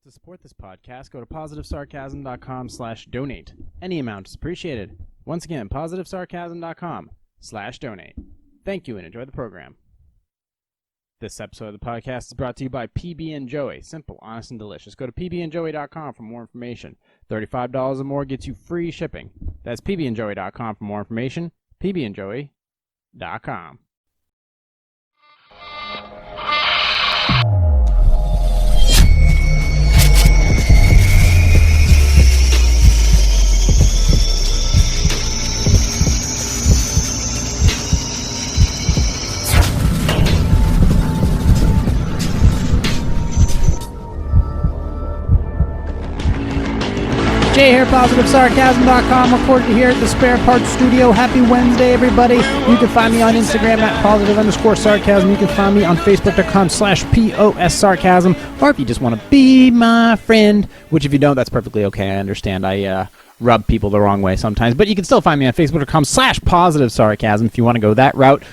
To support this podcast, go to positivesarcasm.com/donate. Any amount is appreciated. Once again, positivesarcasm.com/donate. Thank you and enjoy the program. This episode of the podcast is brought to you by PB and Joey. Simple, honest, and delicious. Go to pbandjoey.com for more information. $35 or more gets you free shipping. That's pbandjoey.com for more information. pbandjoey.com. Jay here, PositiveSarcasm.com, recorded here at the Spare Parts Studio. Happy Wednesday, everybody. You can find me on Instagram at +_sarcasm. You can find me on Facebook.com/POSSarcasm. Or if you just want to be my friend, which if you don't, that's perfectly okay. I understand. I rub people the wrong way sometimes. But you can still find me on Facebook.com/PositiveSarcasm if you want to go that route.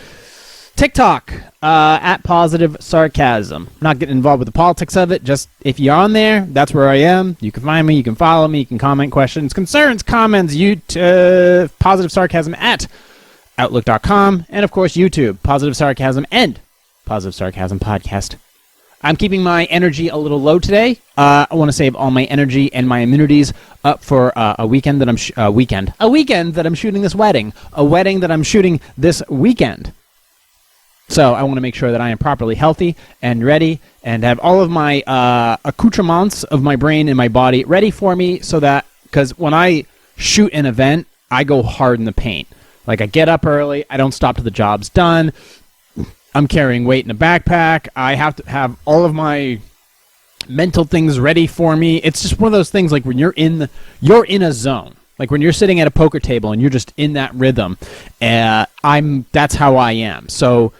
TikTok, at Positive Sarcasm. Not getting involved with the politics of it, just if you're on there, that's where I am. You can find me, you can follow me, you can comment questions, concerns, comments, Positive Sarcasm at Outlook.com, and of course YouTube, Positive Sarcasm and Positive Sarcasm Podcast. I'm keeping my energy a little low today. I want to save all my energy and my immunities up for a weekend that I'm shooting this wedding. A wedding that I'm shooting this weekend. So I want to make sure that I am properly healthy and ready and have all of my accoutrements of my brain and my body ready for me so that, because when I shoot an event, I go hard in the paint. Like I get up early, I don't stop till the job's done, I'm carrying weight in a backpack, I have to have all of my mental things ready for me. It's just one of those things like when you're in a zone. Like when you're sitting at a poker table and you're just in that rhythm. That's how I am. So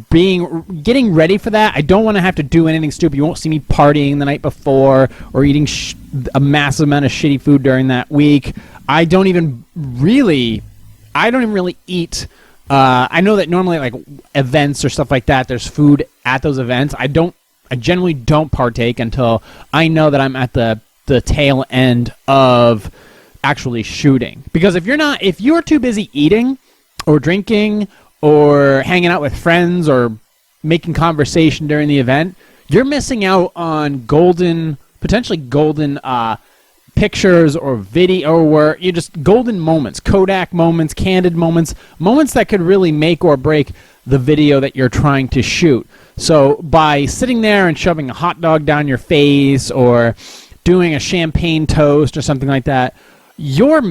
getting ready for that, I don't want to have to do anything stupid. You won't see me partying the night before or eating a massive amount of shitty food during that week. I don't even really eat. I know that normally like events or stuff like that, there's food at those events. I generally don't partake until I know that I'm at the tail end of actually shooting. Because if you're too busy eating or drinking or hanging out with friends or making conversation during the event, you're missing out on potentially golden pictures or video, or you're just golden moments, Kodak moments, candid moments that could really make or break the video that you're trying to shoot. So by sitting there and shoving a hot dog down your face or doing a champagne toast or something like that, you're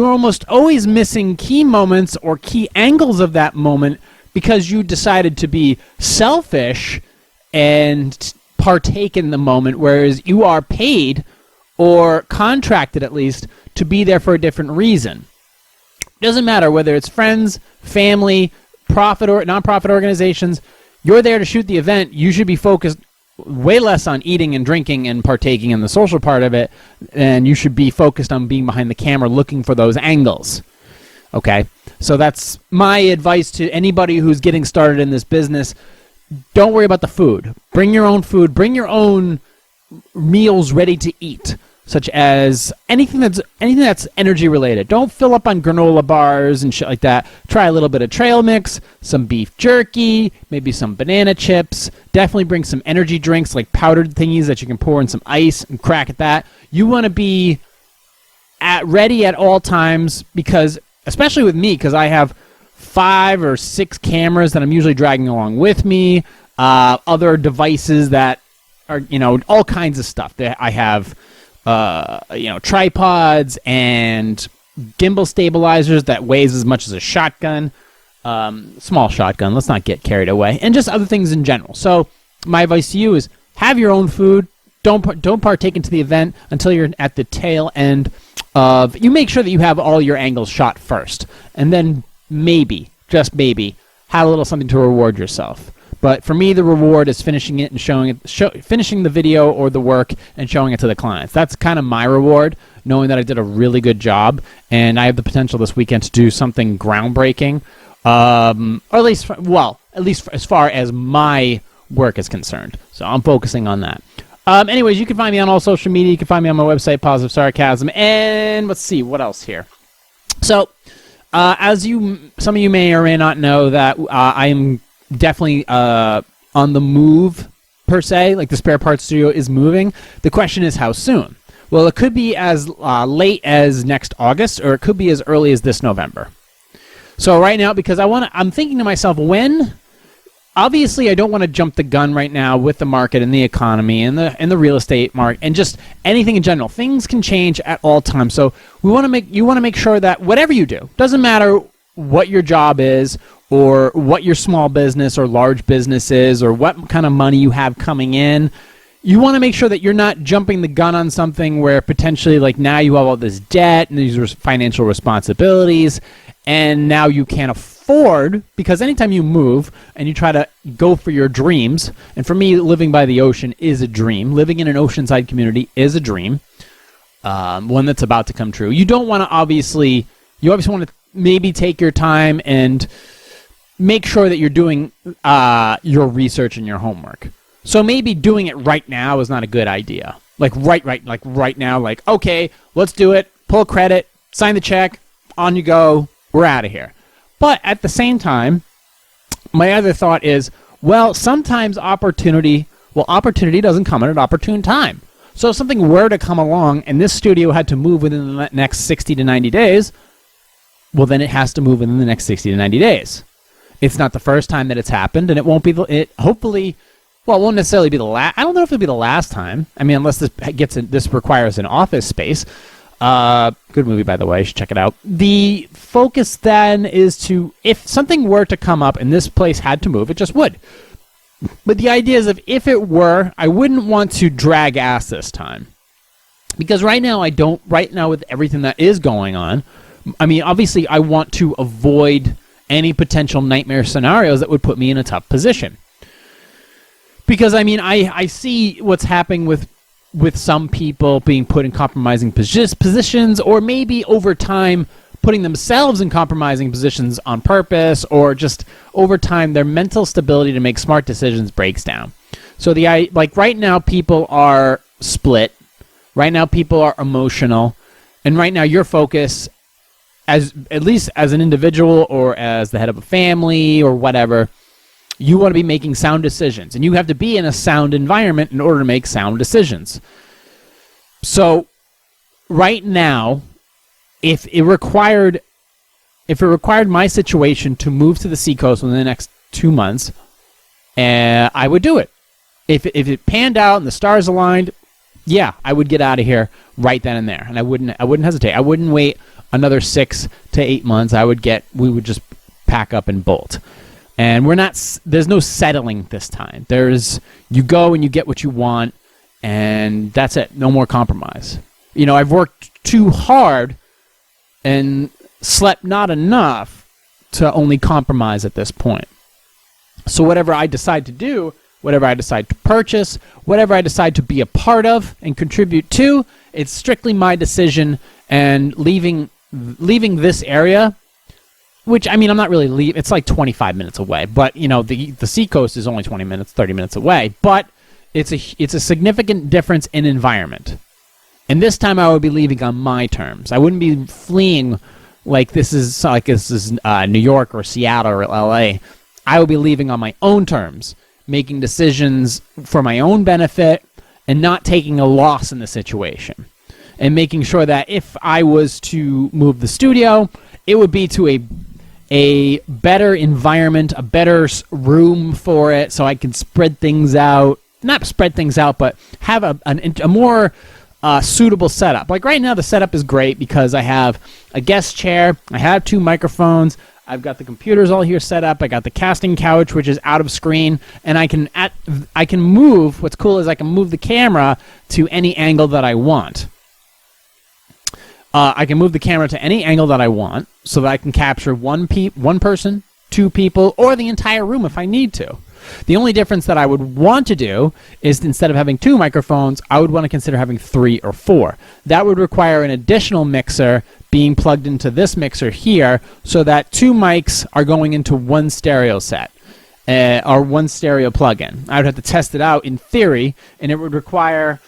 almost always missing key moments or key angles of that moment because you decided to be selfish and partake in the moment, whereas you are paid or contracted at least to be there for a different reason. Doesn't matter whether it's friends, family, profit or nonprofit organizations, you're there to shoot the event. You should be focused way less on eating and drinking and partaking in the social part of it, and you should be focused on being behind the camera looking for those angles. Okay? So that's my advice to anybody who's getting started in this business. Don't worry about the food. Bring your own food. Bring your own meals ready to eat, such as anything that's energy related. Don't fill up on granola bars and shit like that. Try a little bit of trail mix, some beef jerky, maybe some banana chips. Definitely bring some energy drinks like powdered thingies that you can pour in some ice and crack at that. You want to be ready at all times because, especially with me, because I have 5 or 6 cameras that I'm usually dragging along with me, other devices that are, all kinds of stuff. I have tripods and gimbal stabilizers that weighs as much as a shotgun, small shotgun. Let's not get carried away, and just other things in general. So my advice to you is have your own food. Don't partake into the event until you're at the tail end of. You make sure that you have all your angles shot first, and then maybe, just maybe, have a little something to reward yourself. But for me, the reward is finishing it and finishing the video or the work and showing it to the clients. That's kind of my reward, knowing that I did a really good job and I have the potential this weekend to do something groundbreaking, or at least as far as my work is concerned. So I'm focusing on that. Anyways, you can find me on all social media. You can find me on my website, Positive Sarcasm. And let's see, what else here? So, some of you may or may not know that I am definitely on the move, per se. Like, the spare parts studio is moving. The question is, how soon? Well, it could be as late as next August, or it could be as early as this November. So right now, because I'm thinking to myself, obviously, I don't want to jump the gun right now with the market and the economy and the real estate market and just anything in general. Things can change at all times. So you want to make sure that whatever you do, doesn't matter what your job is or what your small business or large business is or what kind of money you have coming in, you want to make sure that you're not jumping the gun on something where potentially, like, now you have all this debt and these financial responsibilities, and now you can't afford, because anytime you move and you try to go for your dreams, and for me, living by the ocean is a dream. Living in an oceanside community is a dream, one that's about to come true. You obviously want to maybe take your time and make sure that you're doing your research and your homework. So maybe doing it right now is not a good idea. Like right now, like, okay, let's do it, pull credit, sign the check, on you go, we're out of here. But at the same time, my other thought is, well, sometimes opportunity doesn't come at an opportune time. So if something were to come along and this studio had to move within the next 60 to 90 days, well, then it has to move within the next 60 to 90 days. It's not the first time that it's happened, and it won't be, hopefully, well, it won't necessarily be the last. I don't know if it'll be the last time. I mean, unless this requires an office space. Good movie, by the way. You should check it out. The focus then is to, if something were to come up and this place had to move, it just would. But the idea is, if it were, I wouldn't want to drag ass this time. Because right now, with everything that is going on, I mean, obviously, I want to avoid any potential nightmare scenarios that would put me in a tough position. Because, I mean, I see what's happening with some people being put in compromising positions, or maybe over time putting themselves in compromising positions on purpose, or just over time their mental stability to make smart decisions breaks down. So right now people are split. Right now people are emotional. And right now your focus, at least as an individual or as the head of a family or whatever, you want to be making sound decisions, and you have to be in a sound environment in order to make sound decisions. So right now, if it required my situation to move to the seacoast within the next 2 months, I would do it. If it panned out and the stars aligned, yeah, I would get out of here right then and there, and I wouldn't hesitate. I wouldn't wait another 6 to 8 months. We would just pack up and bolt. And there's no settling this time. You go and you get what you want, and that's it. No more compromise. You know, I've worked too hard and slept not enough to only compromise at this point. So whatever I decide to do, whatever I decide to purchase, whatever I decide to be a part of and contribute to, it's strictly my decision, and leaving this area, which, I mean, I'm not really leaving. It's like 25 minutes away. But, you know, the seacoast is only 20 minutes, 30 minutes away. But it's a significant difference in environment. And this time I would be leaving on my terms. I wouldn't be fleeing like this is New York or Seattle or LA. I would be leaving on my own terms, making decisions for my own benefit and not taking a loss in the situation. And making sure that if I was to move the studio, it would be to a better environment, a better room for it, so I can spread things out. Not spread things out, but have a more suitable setup. Like right now, the setup is great because I have a guest chair, I have 2 microphones, I've got the computers all here set up, I got the casting couch, which is out of screen, and I can move. What's cool is I can move the camera to any angle that I want. I can move the camera to any angle that I want, so that I can capture one person, 2 people, or the entire room if I need to. The only difference that I would want to do is, instead of having 2 microphones, I would want to consider having 3 or 4. That would require an additional mixer being plugged into this mixer here, so that 2 mics are going into 1 stereo set. or one stereo plug-in. I would have to test it out in theory, and it would require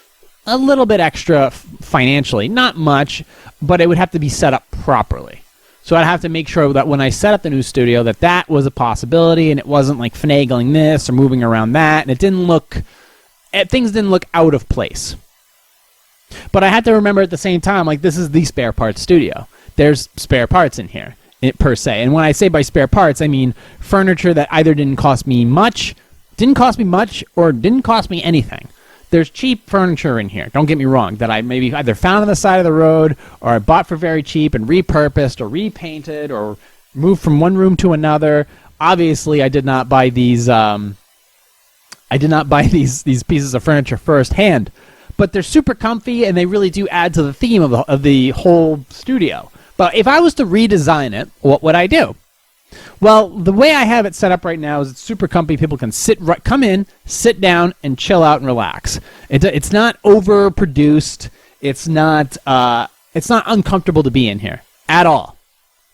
a little bit extra financially. Not much, but it would have to be set up properly. So I'd have to make sure that when I set up the new studio that was a possibility, and it wasn't like finagling this or moving around that, and things didn't look out of place. But I had to remember at the same time, like, this is the spare parts studio. There's spare parts in here, per se. And when I say by spare parts, I mean furniture that either didn't cost me much, or didn't cost me anything. There's cheap furniture in here, don't get me wrong, that I maybe either found on the side of the road, or I bought for very cheap and repurposed or repainted or moved from one room to another. Obviously, I did not buy these these pieces of furniture firsthand, but they're super comfy and they really do add to the theme of the whole studio. But if I was to redesign it, what would I do? Well, the way I have it set up right now is it's super comfy. People can come in, sit down, and chill out and relax. It's not overproduced. It's not uncomfortable to be in here at all.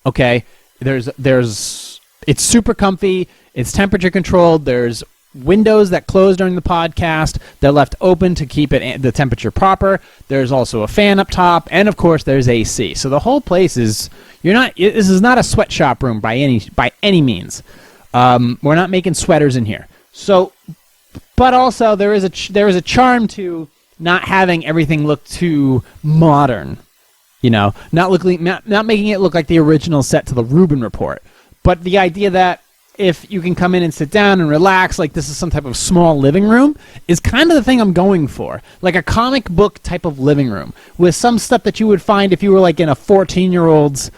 Okay, it's super comfy. It's temperature controlled. There's windows that close during the podcast. They're left open to keep the temperature proper. There's also a fan up top, and of course there's AC. So the whole place is this is not a sweatshop room by any means. We're not making sweaters in here. So, but also there is a charm to not having everything look too modern. Not making it look like the original set to the Rubin Report. But the idea that if you can come in and sit down and relax, like this is some type of small living room, is kind of the thing I'm going for. Like a comic book type of living room with some stuff that you would find if you were like in a 14-year-old's,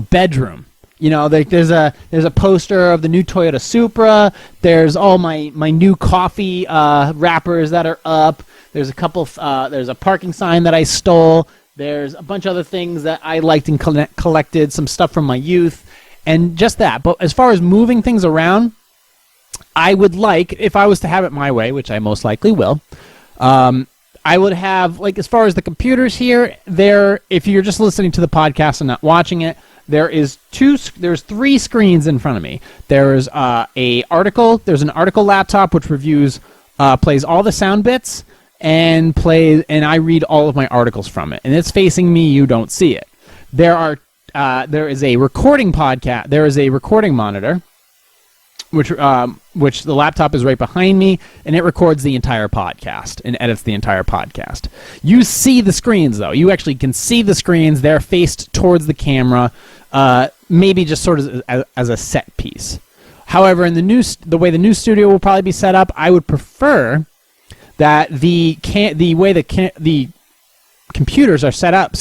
bedroom. There's a poster of the new Toyota Supra. There's all my new coffee wrappers that are up. There's a couple. There's a parking sign that I stole. There's a bunch of other things that I liked and collected. Some stuff from my youth. And just that. But as far as moving things around, I would like, if I was to have it my way, which I most likely will, I would have, like, as far as the computers here, if you're just listening to the podcast and not watching it, there's 3 screens in front of me. There's an article laptop which plays all the sound bits and I read all of my articles from it. And it's facing me, you don't see it. There is a recording podcast. There is a recording monitor, which the laptop is right behind me, and it records the entire podcast and edits the entire podcast. You see the screens, though. You actually can see the screens. They're faced towards the camera, maybe just sort of as a set piece. However, in the way the new studio will probably be set up, I would prefer that the way the computers are set up,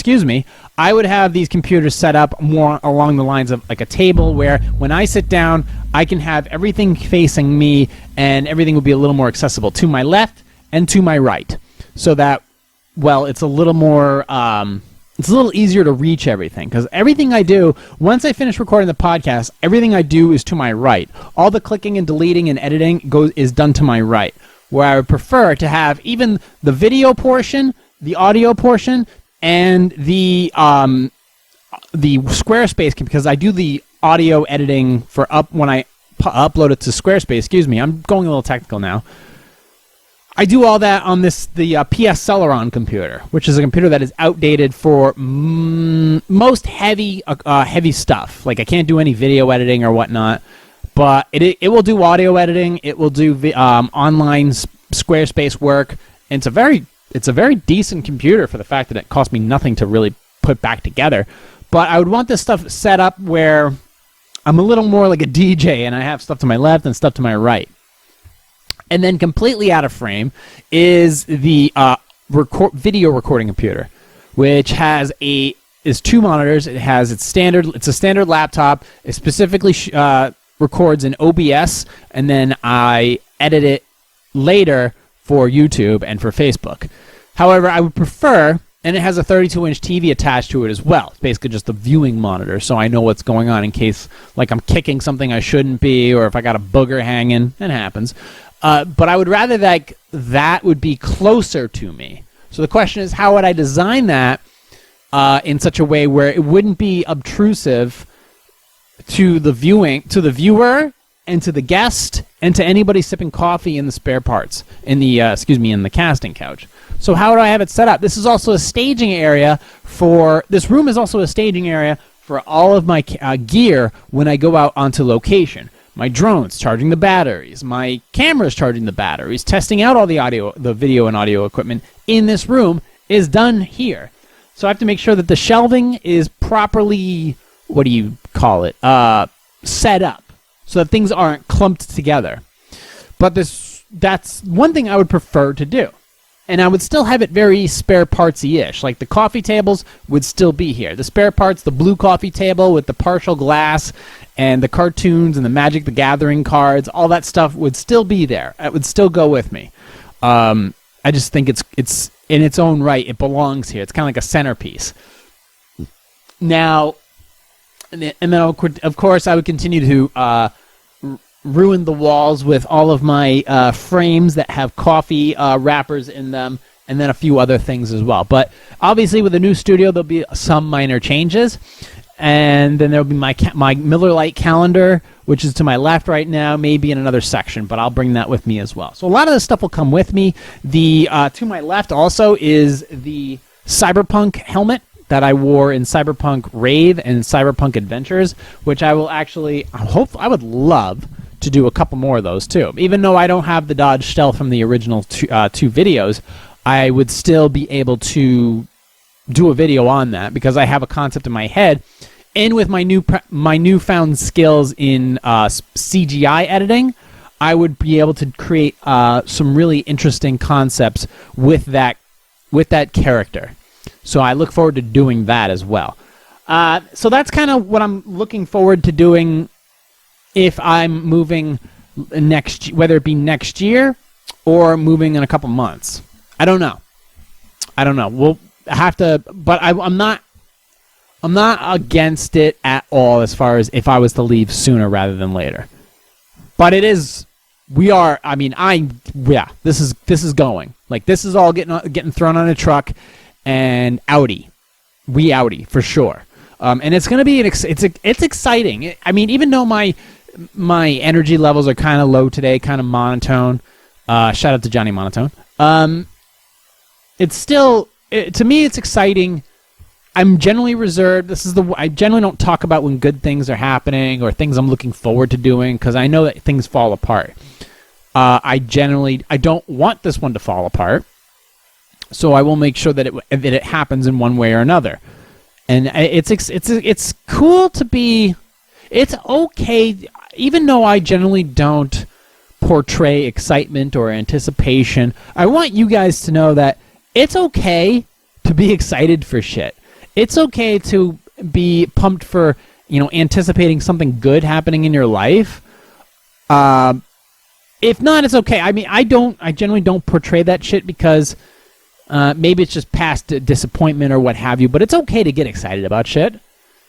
I would have these computers set up more along the lines of like a table where when I sit down, I can have everything facing me and everything will be a little more accessible to my left and to my right. So that, it's a little more, it's a little easier to reach everything because everything I do, once I finish recording the podcast, everything I do is to my right. All the clicking and deleting and editing is done to my right, where I would prefer to have even the video portion, the audio portion, and the Squarespace, because I do the audio editing when I upload it to Squarespace. I'm going a little technical now. I do all that on the PS Celeron computer, which is a computer that is outdated for most heavy stuff. Like I can't do any video editing or whatnot, but it will do audio editing. It will do online Squarespace work. And it's a very decent computer for the fact that it cost me nothing to really put back together. But I would want this stuff set up where I'm a little more like a DJ and I have stuff to my left and stuff to my right. And then completely out of frame is the video recording computer, which is 2 monitors. It's a standard laptop. It specifically records in OBS, and then I edit it later for YouTube and for Facebook. However, I would prefer, and it has a 32-inch TV attached to it as well. It's basically just a viewing monitor, so I know what's going on in case like I'm kicking something I shouldn't be, or if I got a booger hanging. It happens. But I would rather that would be closer to me. So the question is, how would I design that in such a way where it wouldn't be obtrusive to the viewer, and to the guest, and to anybody sipping coffee in the spare parts, in the casting couch. So how do I have it set up? This is also a staging area this room is also a staging area for all of my gear when I go out onto location. My drone's charging the batteries, my camera's charging the batteries, testing out all the video and audio equipment in this room is done here. So I have to make sure that the shelving is properly, set up, so that things aren't clumped together. But that's one thing I would prefer to do. And I would still have it very spare partsy-ish. Like the coffee tables would still be here. The spare parts, the blue coffee table with the partial glass and the cartoons and the Magic the Gathering cards, all that stuff would still be there. It would still go with me. I just think it's in its own right. It belongs here. It's kind of like a centerpiece. Now, and then of course I would continue to ruin the walls with all of my frames that have coffee wrappers in them, and then a few other things as well. But obviously with the new studio there'll be some minor changes, and then there'll be my Miller Lite calendar, which is to my left right now, maybe in another section, but I'll bring that with me as well. So a lot of this stuff will come with me. The to my left also is the Cyberpunk helmet that I wore in Cyberpunk Rave and Cyberpunk Adventures, which I would love to do a couple more of those too. Even though I don't have the Dodge Stealth from the original two videos, I would still be able to do a video on that because I have a concept in my head. And with my newfound skills in CGI editing, I would be able to create some really interesting concepts with that character. So I look forward to doing that as well. So that's kind of what I'm looking forward to doing if I'm moving whether it be next year or moving in a couple months. I don't know. We'll have to, but I'm not against it at all as far as if I was to leave sooner rather than later. But this is going. Like, this is all getting thrown on a truck and outie for sure. And it's going to be it's exciting. I mean, even though my energy levels are kind of low today, kind of monotone. Shout out to Johnny Monotone. It's still, to me, it's exciting. I'm generally reserved. I generally don't talk about when good things are happening or things I'm looking forward to doing because I know that things fall apart. I don't want this one to fall apart, so I will make sure that it happens in one way or another. And it's cool to be. It's okay, even though I generally don't portray excitement or anticipation. I want you guys to know that it's okay to be excited for shit. It's okay to be pumped for, anticipating something good happening in your life. If not, it's okay. I mean, I generally don't portray that shit because maybe it's just past disappointment or what have you, but it's okay to get excited about shit.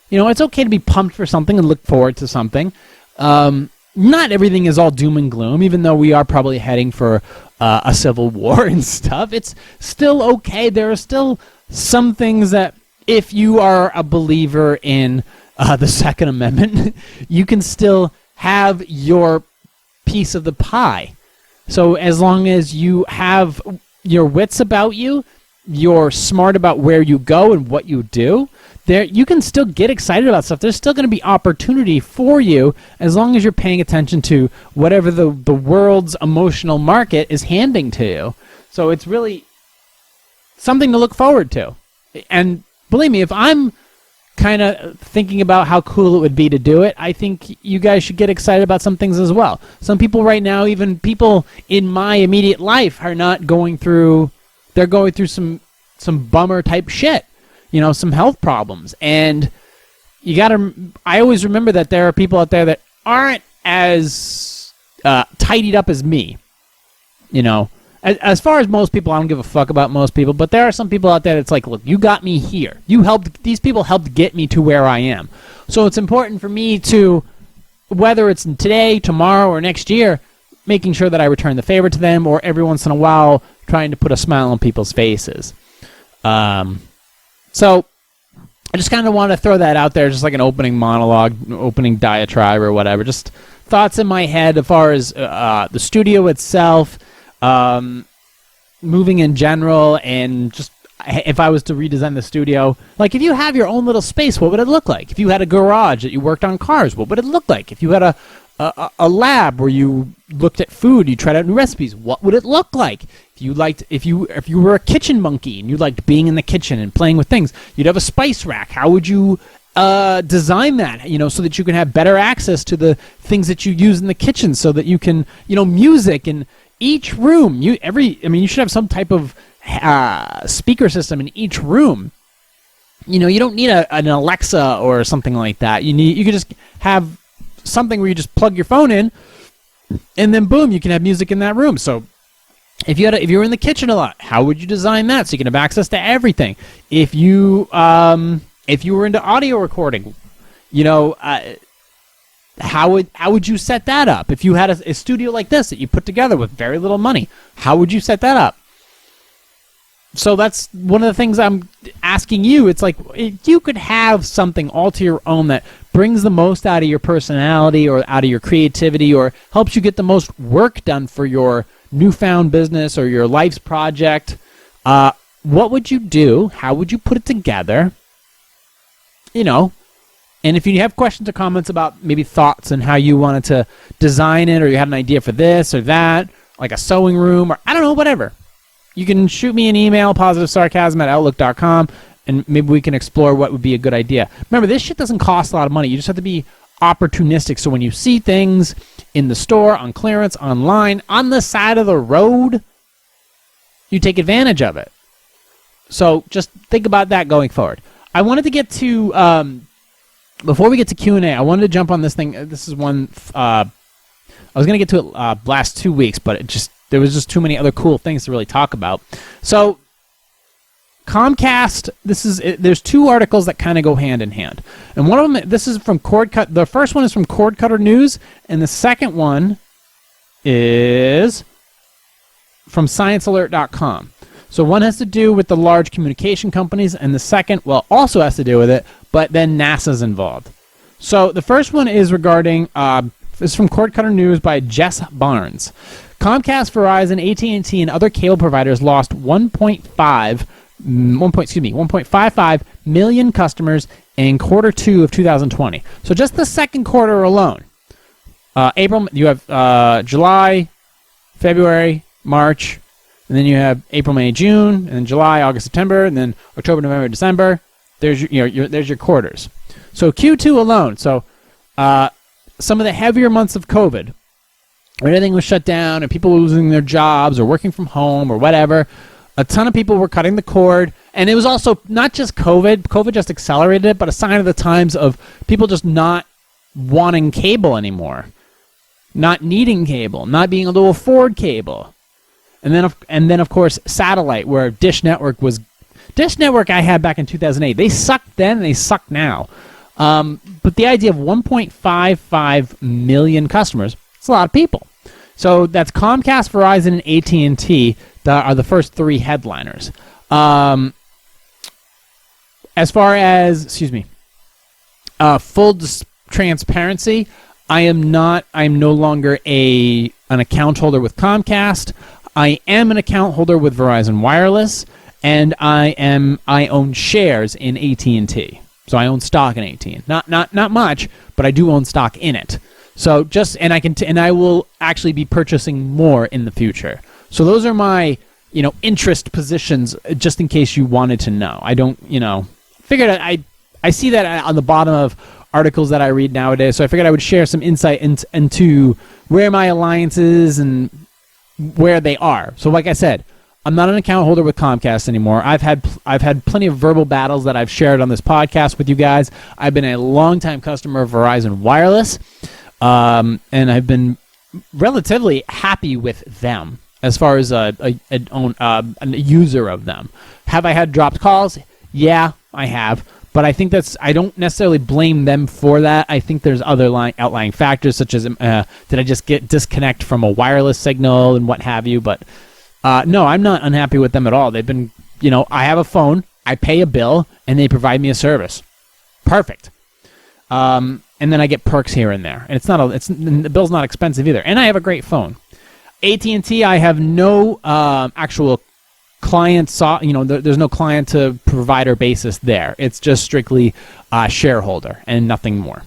It's okay to be pumped for something and look forward to something. Not everything is all doom and gloom, even though we are probably heading for a civil war and stuff. It's still okay. There are still some things that, if you are a believer in the Second Amendment, you can still have your piece of the pie. So as long as you have your wits about you, you're smart about where you go and what you do, you can still get excited about stuff. There's still going to be opportunity for you as long as you're paying attention to whatever the world's emotional market is handing to you. So it's really something to look forward to. And believe me, if I'm kind of thinking about how cool it would be to do it, I think you guys should get excited about some things as well. Some people right now, even people in my immediate life, are not going through, they're going through some bummer type shit. Some health problems. And I always remember that there are people out there that aren't as tidied up as me. As far as most people, I don't give a fuck about most people, but there are some people out there that's like, look, you got me here. These people helped get me to where I am. So it's important for me to, whether it's today, tomorrow, or next year, making sure that I return the favor to them, or every once in a while trying to put a smile on people's faces. So I just kind of want to throw that out there, just like an opening monologue, opening diatribe or whatever. Just thoughts in my head as far as the studio itself, moving in general, and just if I was to redesign the studio. Like, if you have your own little space, what would it look like? If you had a garage that you worked on cars, what would it look like? If you had a lab where you looked at food, you tried out new recipes, what would it look like? If you were a kitchen monkey and you liked being in the kitchen and playing with things, you'd have a spice rack. How would you design that, so that you can have better access to the things that you use in the kitchen, so that you can, music in each room. You should have some type of speaker system in each room. You don't need an Alexa or something like that. You could just have something where you just plug your phone in, and then boom, you can have music in that room. So if you were in the kitchen a lot, how would you design that so you can have access to everything? If you were into audio recording, how would you set that up? If you had a studio like this that you put together with very little money, how would you set that up? So that's one of the things I'm asking you. It's like, if you could have something all to your own that brings the most out of your personality or out of your creativity, or helps you get the most work done for your newfound business or your life's project, what would you do? How would you put it together? And if you have questions or comments about maybe thoughts and how you wanted to design it, or you had an idea for this or that, like a sewing room, or I don't know, whatever, you can shoot me an email, positivesarcasm@outlook.com, and maybe we can explore what would be a good idea. Remember, this shit doesn't cost a lot of money. You just have to be opportunistic. So when you see things in the store, on clearance, online, on the side of the road, you take advantage of it. So just think about that going forward. I wanted to get to, before we get to Q&A, I wanted to jump on this thing. This is one, I was going to get to it last 2 weeks, but there was just too many other cool things to really talk about. So Comcast, there's two articles that kind of go hand in hand. And one of them, this is from the first one is from Cord Cutter News, and the second one is from ScienceAlert.com. So one has to do with the large communication companies, and the second, also has to do with it, but then NASA's involved. So the first one is regarding, this is from Cord Cutter News by Jess Barnes. Comcast, Verizon, AT&T, and other cable providers lost 1.55 million customers in quarter 2 of 2020. So just the second quarter alone. April, you have July, February, March, and then you have April, May, June, and then July, August, September, and then October, November, December. There's there's your quarters. So Q2 alone. So some of the heavier months of COVID, when everything was shut down and people were losing their jobs or working from home or whatever, a ton of people were cutting the cord. And it was also not just COVID. COVID just accelerated it, but a sign of the times of people just not wanting cable anymore, not needing cable, not being able to afford cable. And then of course satellite, where Dish Network I had back in 2008. They sucked then, they suck now. But the idea of 1.55 million customers, it's a lot of people. So that's Comcast, Verizon, and AT&T that are the first three headliners. As far as, full transparency, I am no longer an account holder with Comcast. I am an account holder with Verizon Wireless, and I own shares in AT&T. So I own stock in AT&T. Not much, but I do own stock in it. So and I will actually be purchasing more in the future. So those are my, interest positions, just in case you wanted to know. I don't, figured I see that on the bottom of articles that I read nowadays. So I figured I would share some insight into where my alliances and where they are. So like I said, I'm not an account holder with Comcast anymore. I've had plenty of verbal battles that I've shared on this podcast with you guys. I've been a longtime customer of Verizon Wireless, and I've been relatively happy with them as far as a user of them. Have I had dropped calls? Yeah, I have. But I think I don't necessarily blame them for that. I think there's other outlying factors, such as did I just get disconnect from a wireless signal and what have you. But no, I'm not unhappy with them at all. They've been, I have a phone. I pay a bill, and they provide me a service. Perfect. And then I get perks here and there, and the bill's not expensive either. And I have a great phone. AT&T, I have no actual client. There's no client to provider basis there. It's just strictly shareholder and nothing more.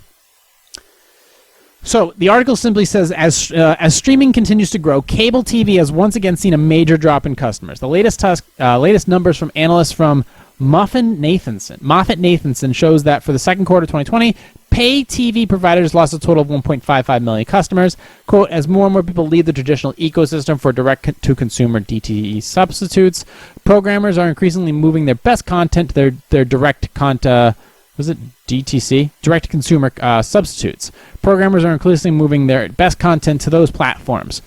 So the article simply says, as streaming continues to grow, cable TV has once again seen a major drop in customers. The latest numbers from analysts from MoffettNathanson shows that for the second quarter of 2020, pay TV providers lost a total of 1.55 million customers. Quote, as more and more people leave the traditional ecosystem for direct-to-consumer DTE substitutes, programmers are increasingly moving their best content to their direct-to-consumer substitutes. Programmers are increasingly moving their best content to those platforms.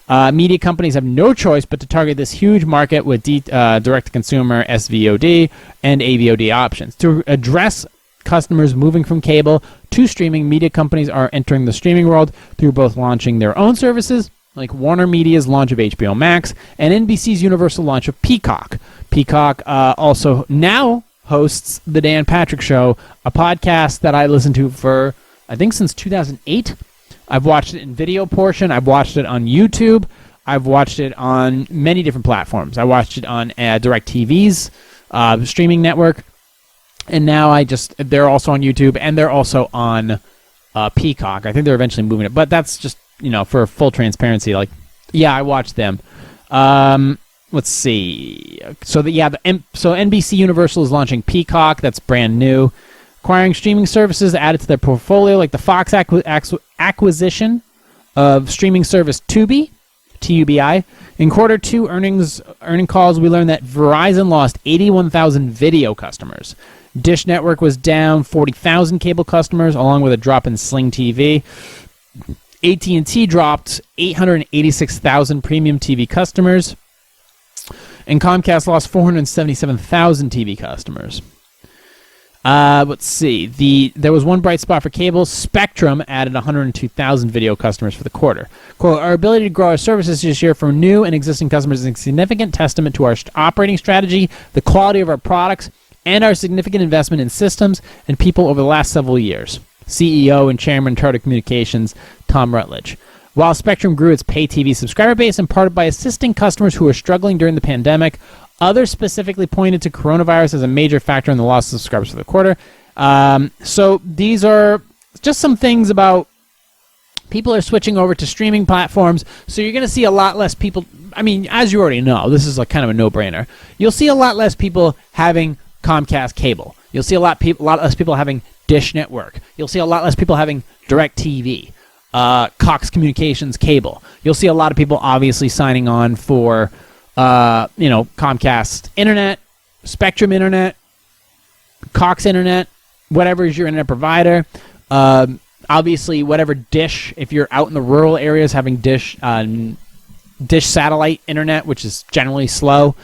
Media companies have no choice but to target this huge market with direct-to-consumer SVOD and AVOD options. To address customers moving from cable to streaming, media companies are entering the streaming world through both launching their own services, like Warner Media's launch of HBO Max and NBC's Universal launch of Peacock. Peacock also now hosts The Dan Patrick Show, a podcast that I listened to for, I think, since 2008. I've watched it in video portion. I've watched it on YouTube. I've watched it on many different platforms. I watched it on DirecTV's streaming network. And now they're also on YouTube, and they're also on Peacock. I think they're eventually moving it. But that's just, for full transparency. I watched them. Let's see. So NBC Universal is launching Peacock. That's brand new. Acquiring streaming services added to their portfolio, like the Fox acquisition of streaming service Tubi, TUBI. In quarter two earning calls, we learned that Verizon lost 81,000 video customers. Dish Network was down 40,000 cable customers, along with a drop in Sling TV. AT&T dropped 886,000 premium TV customers. And Comcast lost 477,000 TV customers. Let's see. There was one bright spot for cable. Spectrum added 102,000 video customers for the quarter. Quote, our ability to grow our services this year from new and existing customers is a significant testament to our operating strategy, the quality of our products, and our significant investment in systems and people over the last several years. CEO and Chairman Charter Communications, Tom Rutledge. While Spectrum grew its pay TV subscriber base in part by assisting customers who were struggling during the pandemic, others specifically pointed to coronavirus as a major factor in the loss of subscribers for the quarter. So these are just some things about people are switching over to streaming platforms. So you're going to see a lot less people. I mean, as you already know, this is kind of a no-brainer. You'll see a lot less people having Comcast cable. You'll see a lot less people having Dish Network. You'll see a lot less people having DirecTV, Cox Communications cable. You'll see a lot of people obviously signing on for Comcast Internet, Spectrum Internet, Cox Internet, whatever is your internet provider. Obviously, whatever Dish, if you're out in the rural areas, having Dish satellite internet, which is generally slow.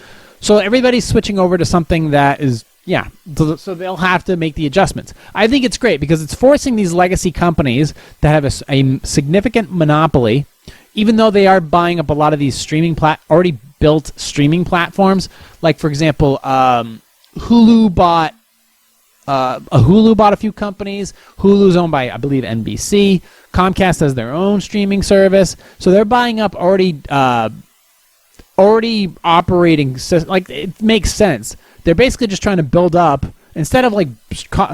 So everybody's switching over to something that is, so they'll have to make the adjustments. I think it's great because it's forcing these legacy companies that have a significant monopoly, even though they are buying up a lot of these already built streaming platforms. Like, for example, Hulu bought a few companies. Hulu's owned by, I believe, NBC. Comcast has their own streaming service. So they're buying up already operating systems. Like, it makes sense. They're basically just trying to build up, instead of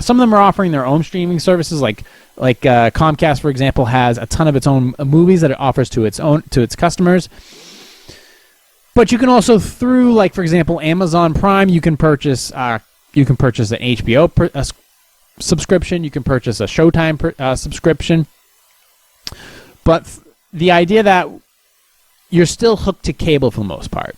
some of them are offering their own streaming services, like Comcast, for example, has a ton of its own movies that it offers to its customers. But you can also, through, for example, Amazon Prime, you can purchase an HBO subscription. You can purchase a Showtime subscription. But the idea that you're still hooked to cable for the most part.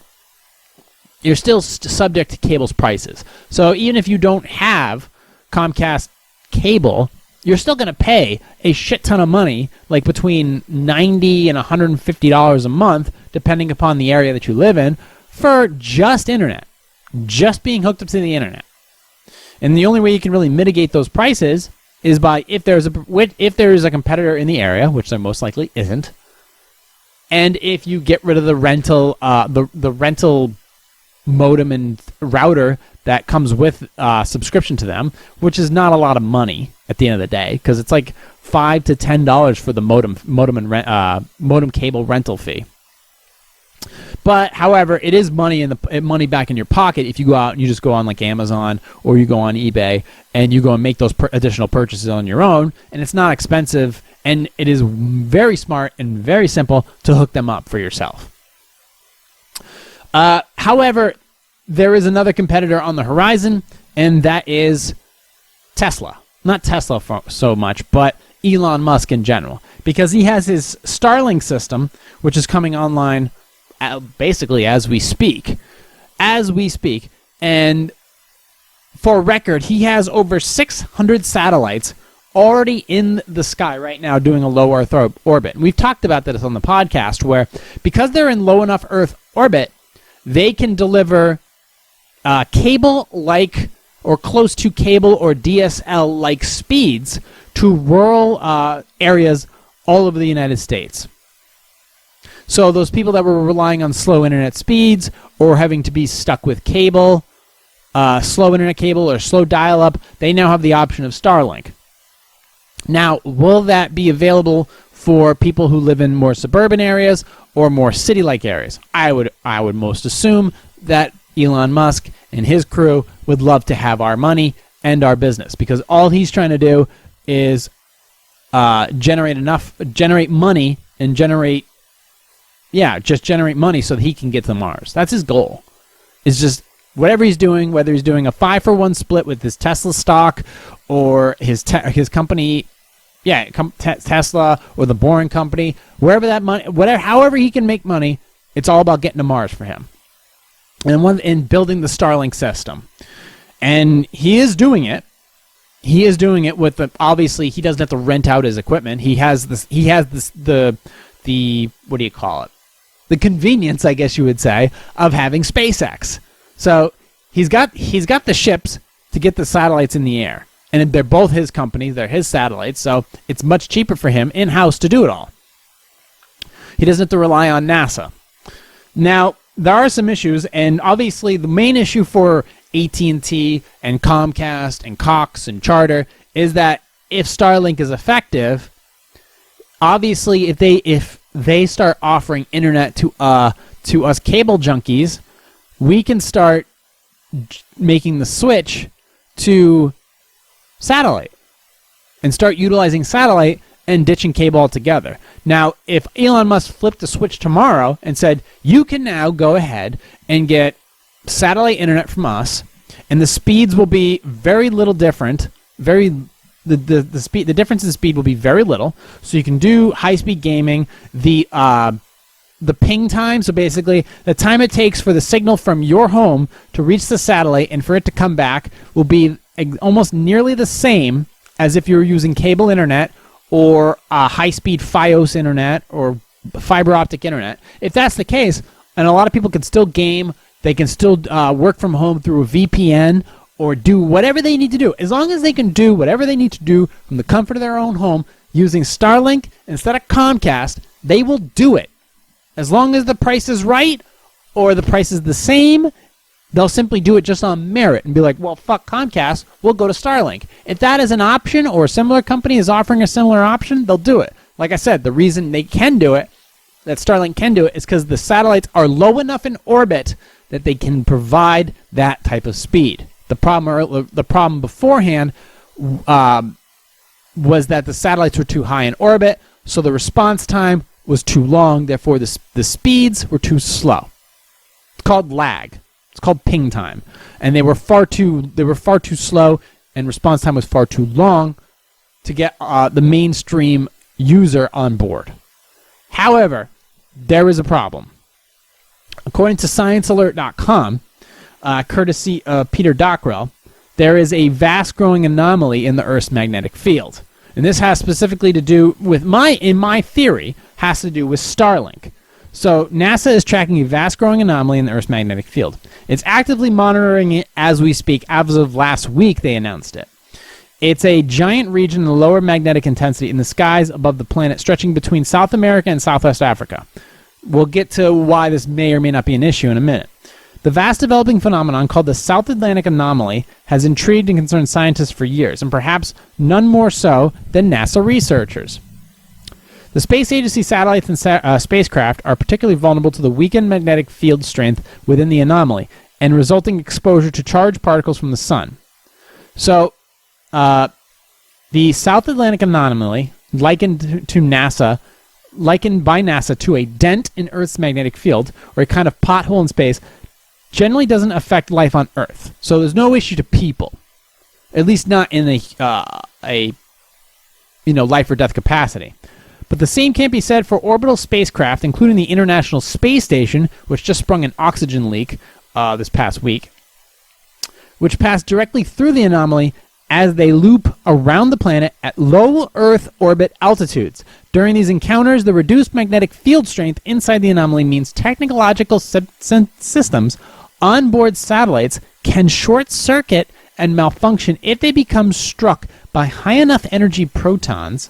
You're still subject to cable's prices. So even if you don't have Comcast cable, you're still going to pay a shit ton of money, like between $90 and $150 a month, depending upon the area that you live in, for just internet, just being hooked up to the internet. And the only way you can really mitigate those prices is by if there is a competitor in the area, which there most likely isn't, and if you get rid of the rental modem and router that comes with subscription to them, which is not a lot of money at the end of the day, because it's like $5 to $10 for the modem cable rental fee. But however, it is money money back in your pocket if you go out and you just go on like Amazon or you go on eBay and you go and make those additional purchases on your own, and it's not expensive, and it is very smart and very simple to hook them up for yourself. However, there is another competitor on the horizon, and that is Tesla. Not Tesla so much, but Elon Musk in general, because he has his Starlink system, which is coming online basically as we speak. And for record, he has over 600 satellites already in the sky right now doing a low Earth orbit. And we've talked about this on the podcast, where because they're in low enough Earth orbit, they can deliver cable-like or close to cable or DSL-like speeds to rural areas all over the United States. So those people that were relying on slow internet speeds or having to be stuck with cable, slow internet cable or slow dial-up, they now have the option of Starlink. Now, will that be available for people who live in more suburban areas or more city-like areas? I would most assume that Elon Musk and his crew would love to have our money and our business, because all he's trying to do is generate money and generate money so that he can get to Mars. That's his goal. It's just whatever he's doing, whether he's doing a 5-for-1 split with his Tesla stock or his company, Tesla or the Boring Company, wherever that money, however he can make money, it's all about getting to Mars for him. And in building the Starlink system. And he is doing it. He is doing it with obviously he doesn't have to rent out his equipment. He has the what do you call it? The convenience, I guess you would say, of having SpaceX. So he's got the ships to get the satellites in the air. And they're both his companies, they're his satellites, so it's much cheaper for him in-house to do it all. He doesn't have to rely on NASA. Now, there are some issues, and obviously the main issue for AT&T and Comcast and Cox and Charter is that if Starlink is effective, obviously if they start offering internet to us cable junkies, we can start making the switch to satellite and start utilizing satellite and ditching cable altogether. Now, if Elon Musk flipped the switch tomorrow and said, you can now go ahead and get satellite internet from us, and the speeds will be very little different, the difference in speed will be very little, so you can do high-speed gaming. The ping time, so basically the time it takes for the signal from your home to reach the satellite and for it to come back will be almost nearly the same as if you were using cable internet or high-speed Fios internet or fiber optic internet. If that's the case, and a lot of people can still game, they can still work from home through a VPN or do whatever they need to do. As long as they can do whatever they need to do from the comfort of their own home using Starlink instead of Comcast, they will do it. As long as the price is right or the price is the same, they'll simply do it just on merit and be like, well, fuck Comcast, we'll go to Starlink. If that is an option or a similar company is offering a similar option, they'll do it. Like I said, the reason they can do it, that Starlink can do it, is because the satellites are low enough in orbit that they can provide that type of speed. The problem beforehand was that the satellites were too high in orbit, so the response time was too long, therefore the speeds were too slow. It's called lag. It's called ping time. And they were far too slow, and response time was far too long to get the mainstream user on board. However, there is a problem. According to ScienceAlert.com, courtesy of Peter Dockrell, there is a vast growing anomaly in the Earth's magnetic field. And this has specifically to do with in my theory, has to do with Starlink. So NASA is tracking a vast growing anomaly in the Earth's magnetic field. It's actively monitoring it as we speak. As of last week, they announced it. It's a giant region of lower magnetic intensity in the skies above the planet, stretching between South America and Southwest Africa. We'll get to why this may or may not be an issue in a minute. The vast developing phenomenon called the South Atlantic Anomaly has intrigued and concerned scientists for years, and perhaps none more so than NASA researchers. The space agency satellites and spacecraft are particularly vulnerable to the weakened magnetic field strength within the anomaly and resulting exposure to charged particles from the sun. So, the South Atlantic Anomaly, likened by NASA to a dent in Earth's magnetic field, or a kind of pothole in space, generally doesn't affect life on Earth. So there's no issue to people, at least not in a life or death capacity. But the same can't be said for orbital spacecraft, including the International Space Station, which just sprung an oxygen leak this past week, which passed directly through the anomaly as they loop around the planet at low Earth orbit altitudes. During these encounters, the reduced magnetic field strength inside the anomaly means technological systems onboard satellites can short-circuit and malfunction if they become struck by high enough energy protons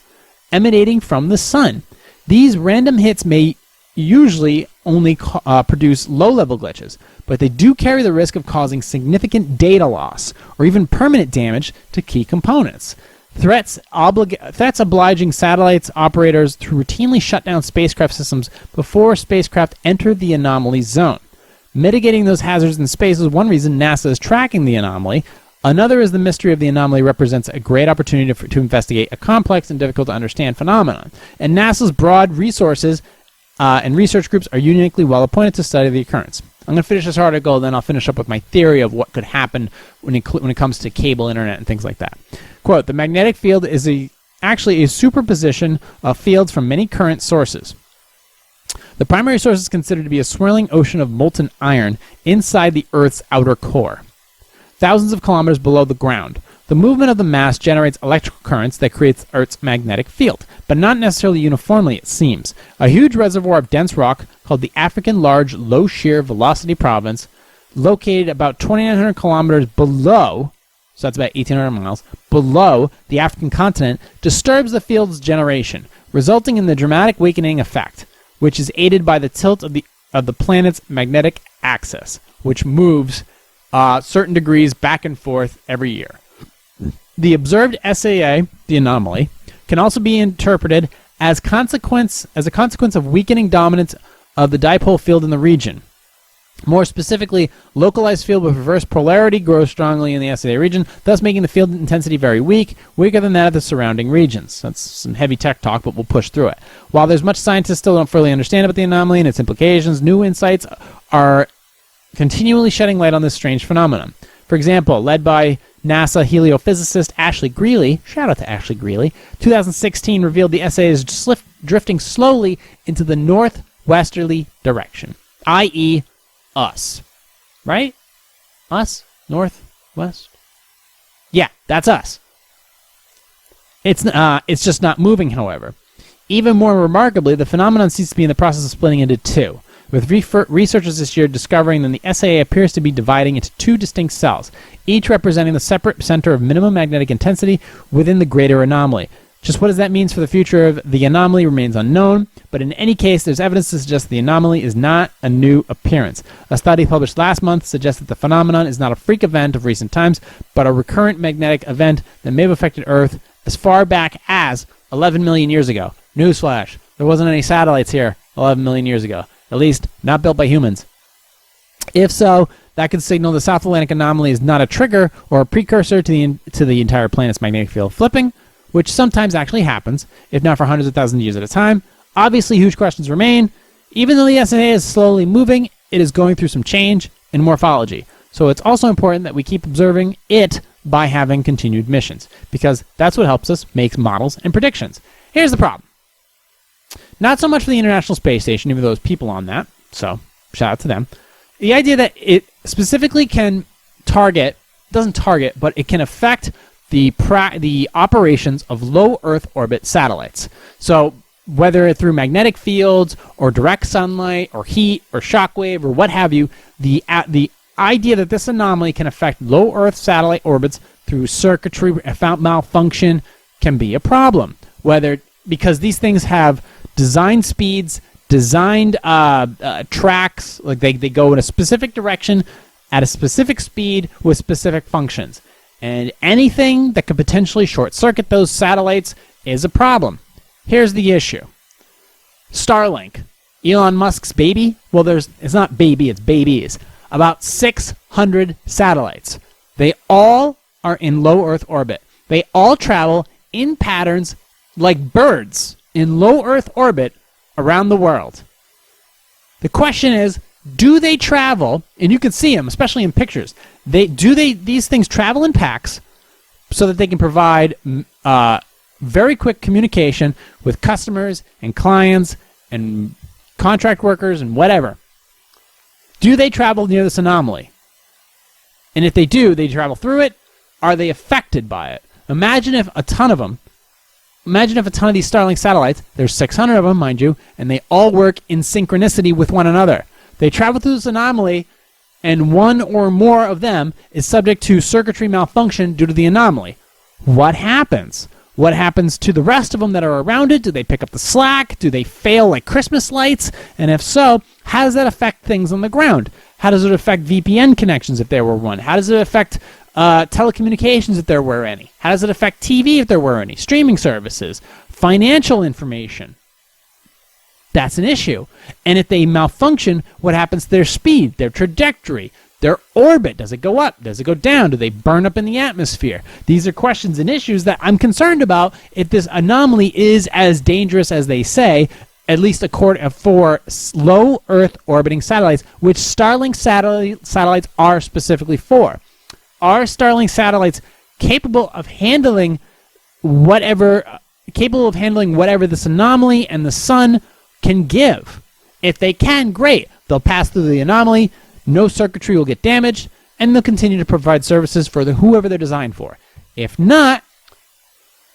emanating from the sun. These random hits may usually only produce low-level glitches, but they do carry the risk of causing significant data loss or even permanent damage to key components. Threats obliging satellites operators to routinely shut down spacecraft systems before spacecraft enter the anomaly zone. Mitigating those hazards in space is one reason NASA is tracking the anomaly. Another is the mystery of the anomaly represents a great opportunity to investigate a complex and difficult to understand phenomenon. And NASA's broad resources and research groups are uniquely well appointed to study the occurrence. I'm going to finish this article, then I'll finish up with my theory of what could happen when it comes to cable internet and things like that. Quote, the magnetic field is actually a superposition of fields from many current sources. The primary source is considered to be a swirling ocean of molten iron inside the Earth's outer core, thousands of kilometers below the ground. The movement of the mass generates electrical currents that creates Earth's magnetic field, but not necessarily uniformly, it seems. A huge reservoir of dense rock called the African Large Low Shear Velocity Province, located about 2,900 kilometers below, so that's about 1,800 miles, below the African continent, disturbs the field's generation, resulting in the dramatic weakening effect, which is aided by the tilt of the planet's magnetic axis, which moves certain degrees back and forth every year. The observed SAA, the anomaly, can also be interpreted as a consequence of weakening dominance of the dipole field in the region. More specifically, localized field with reverse polarity grows strongly in the SAA region, thus making the field intensity very weak, weaker than that of the surrounding regions. That's some heavy tech talk, but we'll push through it. While there's much scientists still don't fully understand about the anomaly and its implications, new insights are continually shedding light on this strange phenomenon. For example, led by NASA heliophysicist Ashley Greeley, shout out to Ashley Greeley, 2016 revealed the SAA is drifting slowly into the northwesterly direction, i.e., us. Right? Us? Northwest? Yeah, that's us. It's just not moving, however. Even more remarkably, the phenomenon seems to be in the process of splitting into two, with researchers this year discovering that the SAA appears to be dividing into two distinct cells, each representing the separate center of minimum magnetic intensity within the greater anomaly. Just what does that mean for the future of the anomaly remains unknown, but in any case, there's evidence to suggest the anomaly is not a new appearance. A study published last month suggests that the phenomenon is not a freak event of recent times, but a recurrent magnetic event that may have affected Earth as far back as 11 million years ago. Newsflash, there wasn't any satellites here 11 million years ago. At least, not built by humans. If so, that could signal the South Atlantic anomaly is not a trigger or a precursor to the entire planet's magnetic field flipping, which sometimes actually happens, if not for hundreds of thousands of years at a time. Obviously, huge questions remain. Even though the SAA is slowly moving, it is going through some change in morphology. So it's also important that we keep observing it by having continued missions, because that's what helps us make models and predictions. Here's the problem. Not so much for the International Space Station, even though there's people on that, so shout out to them. The idea that it specifically can doesn't target, but it can affect the operations of low Earth orbit satellites. So whether through magnetic fields or direct sunlight or heat or shockwave or what have you, the idea that this anomaly can affect low Earth satellite orbits through circuitry malfunction can be a problem. Because these things have design speeds, designed tracks. Like they go in a specific direction at a specific speed with specific functions. And anything that could potentially short-circuit those satellites is a problem. Here's the issue. Starlink, Elon Musk's baby. Well, it's not baby, it's babies. About 600 satellites. They all are in low Earth orbit. They all travel in patterns like birds in low Earth orbit around the world. The question is, do they travel, and you can see them, especially in pictures, these things travel in packs so that they can provide very quick communication with customers and clients and contract workers and whatever. Do they travel near this anomaly? And if they do, they travel through it. Are they affected by it? Imagine if a ton of these Starlink satellites, there's 600 of them, mind you, and they all work in synchronicity with one another. They travel through this anomaly, and one or more of them is subject to circuitry malfunction due to the anomaly. What happens? What happens to the rest of them that are around it? Do they pick up the slack? Do they fail like Christmas lights? And if so, how does that affect things on the ground? How does it affect VPN connections if there were one? How does it affect telecommunications if there were any? How does it affect TV if there were any? Streaming services, financial information. That's an issue. And if they malfunction, what happens to their speed, their trajectory, their orbit? Does it go up? Does it go down? Do they burn up in the atmosphere? These are questions and issues that I'm concerned about if this anomaly is as dangerous as they say, at least for low Earth orbiting satellites, which Starlink satellites are specifically for. Are Starlink satellites capable of handling whatever this anomaly and the sun can give? If they can, great. They'll pass through the anomaly, no circuitry will get damaged, and they'll continue to provide services for whoever they're designed for. If not,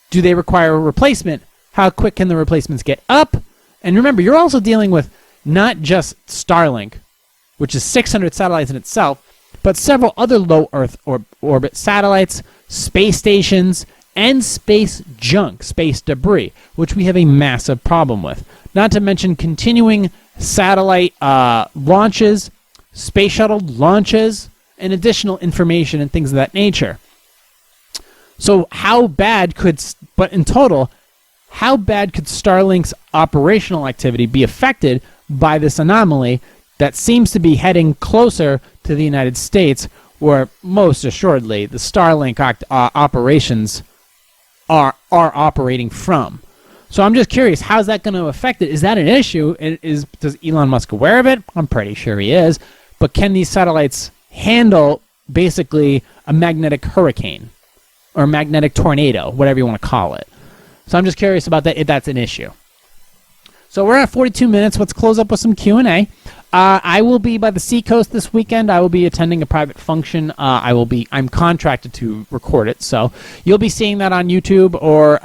do they require a replacement? How quick can the replacements get up? And remember, you're also dealing with not just Starlink, which is 600 satellites in itself, but several other low Earth orbit satellites, space stations, and space junk, space debris, which we have a massive problem with. Not to mention continuing satellite launches, space shuttle launches, and additional information and things of that nature. So how bad could Starlink's operational activity be affected by this anomaly that seems to be heading closer to the United States, where most assuredly the Starlink operations are operating from? So I'm just curious, how's that going to affect it? Is that an issue? Does Elon Musk aware of it? I'm pretty sure he is. But can these satellites handle basically a magnetic hurricane or a magnetic tornado, whatever you want to call it? So I'm just curious about that, if that's an issue. So we're at 42 minutes. Let's close up with some Q&A. I will be by the Seacoast this weekend. I will be attending a private function. I'm contracted to record it, so you'll be seeing that on YouTube, or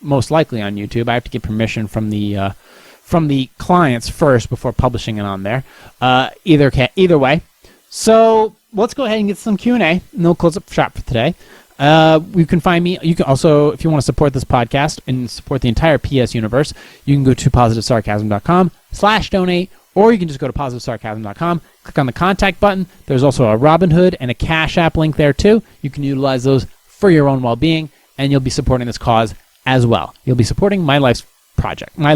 most likely on YouTube. I have to get permission from the clients first before publishing it on there. Either way. So let's go ahead and get some Q&A, and then we'll close up shop for today. You can find me. You can also, if you want to support this podcast and support the entire PS universe, you can go to positivesarcasm.com/donate, or you can just go to positivesarcasm.com, click on the contact button. There's also a Robinhood and a Cash App link there too. You can utilize those for your own well-being, and you'll be supporting this cause as well. You'll be supporting my life project. I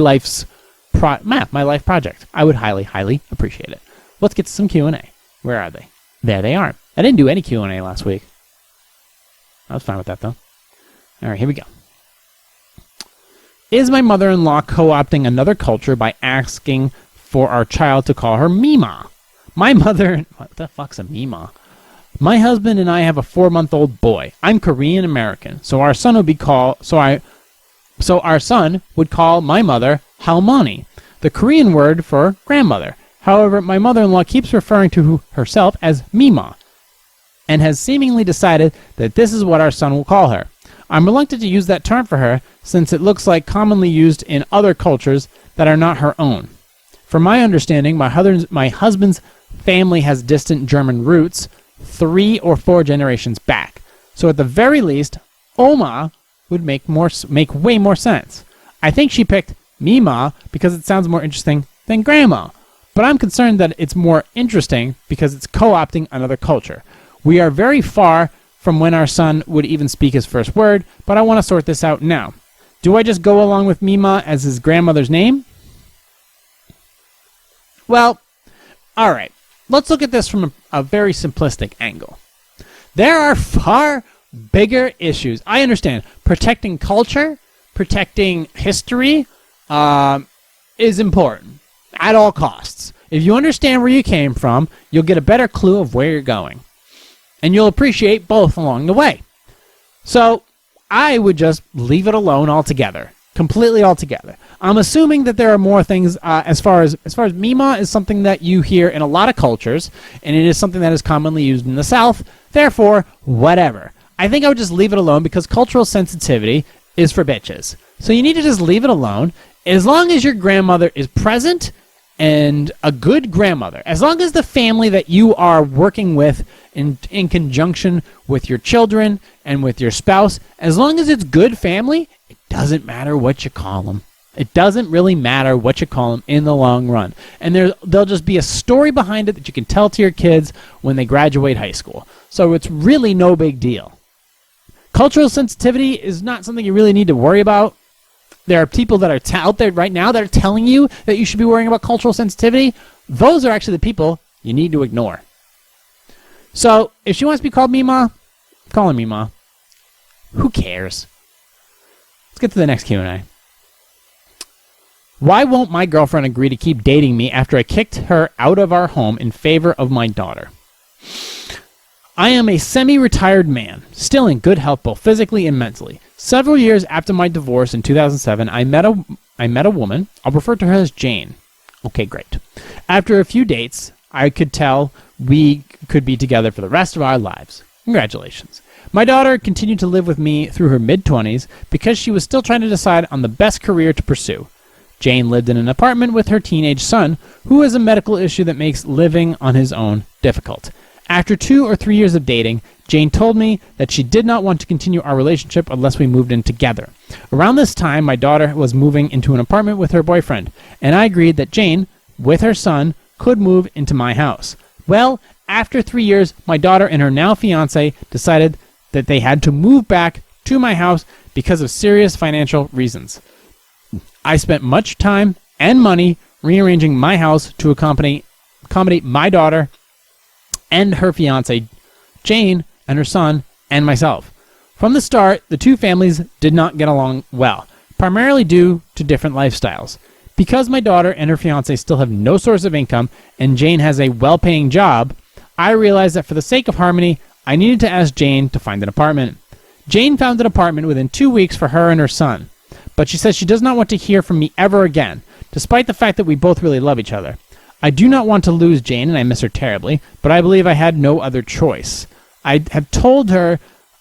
would highly, highly appreciate it. Let's get to some Q&A. Where are they? There they are. I didn't do any Q&A last week. I was fine with that, though. All right, here we go. Is my mother-in-law co-opting another culture by asking for our child to call her Mima? What the fuck's a Mima? My husband and I have a 4-month-old boy. I'm Korean American, so our son would call my mother Halmani, the Korean word for grandmother. However, my mother-in-law keeps referring to herself as Mima, and has seemingly decided that this is what our son will call her. I'm reluctant to use that term for her, since it looks like commonly used in other cultures that are not her own. From my understanding, my husband's family has distant German roots, 3 or 4 generations back. So at the very least, Oma would make way more sense. I think she picked Mima because it sounds more interesting than grandma. But I'm concerned that it's more interesting because it's co-opting another culture. We are very far from when our son would even speak his first word, but I want to sort this out now. Do I just go along with Mima as his grandmother's name? Well, all right. Let's look at this from a very simplistic angle. There are far bigger issues. I understand protecting culture, protecting history is important at all costs. If you understand where you came from, you'll get a better clue of where you're going. And you'll appreciate both along the way. So I would just leave it alone altogether. Completely altogether. I'm assuming that there are more things as far as Mima is something that you hear in a lot of cultures, and it is something that is commonly used in the South. Therefore, whatever. I think I would just leave it alone because cultural sensitivity is for bitches. So you need to just leave it alone. As long as your grandmother is present and a good grandmother, as long as the family that you are working with in conjunction with your children and with your spouse, as long as it's good family, it doesn't matter what you call them. It doesn't really matter what you call them in the long run. And there'll just be a story behind it that you can tell to your kids when they graduate high school. So it's really no big deal. Cultural sensitivity is not something you really need to worry about. There are people that are out there right now that are telling you that you should be worrying about cultural sensitivity. Those are actually the people you need to ignore. So if she wants to be called Mima, call her Mima. Who cares? Let's get to the next Q&A. Why won't my girlfriend agree to keep dating me after I kicked her out of our home in favor of my daughter? I am a semi-retired man, still in good health both physically and mentally. Several years after my divorce in 2007, I met a woman. I'll refer to her as Jane. Okay, great. After a few dates, I could tell we could be together for the rest of our lives. Congratulations. My daughter continued to live with me through her mid-20s because she was still trying to decide on the best career to pursue. Jane lived in an apartment with her teenage son, who has a medical issue that makes living on his own difficult. After 2 or 3 years of dating, Jane told me that she did not want to continue our relationship unless we moved in together. Around this time, my daughter was moving into an apartment with her boyfriend, and I agreed that Jane, with her son, could move into my house. Well, after 3 years, my daughter and her now fiancé decided that they had to move back to my house because of serious financial reasons. I spent much time and money rearranging my house to accommodate my daughter and her fiancé, Jane, and her son, and myself. From the start, the two families did not get along well, primarily due to different lifestyles. Because my daughter and her fiancé still have no source of income, and Jane has a well-paying job, I realized that for the sake of harmony, I needed to ask Jane to find an apartment. Jane found an apartment within 2 weeks for her and her son, but she says she does not want to hear from me ever again, despite the fact that we both really love each other. I do not want to lose Jane, and I miss her terribly, but I believe I had no other choice. I have told her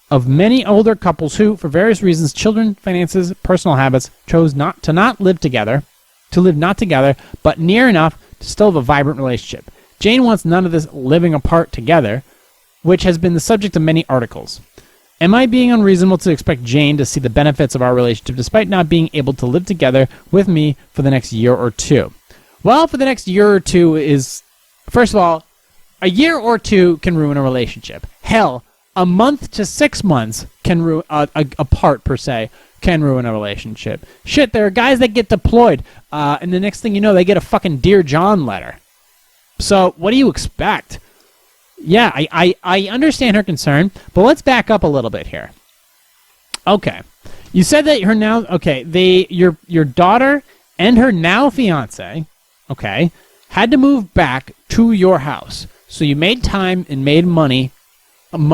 of many older couples who, for various reasons, children, finances, personal habits, chose not to live together, but near enough to still have a vibrant relationship. Jane wants none of this living apart together, which has been the subject of many articles. Am I being unreasonable to expect Jane to see the benefits of our relationship despite not being able to live together with me for the next year or two? Well, for the next year or two is, first of all, a year or two can ruin a relationship. Hell, a month to 6 months can ruin, apart per se, can ruin a relationship. Shit, there are guys that get deployed, and the next thing you know, they get a fucking Dear John letter. So, what do you expect? Yeah, I understand her concern, but let's back up a little bit here. Okay, you said that her now, okay, your daughter and her now fiance, okay, had to move back to your house. So you made time and made money,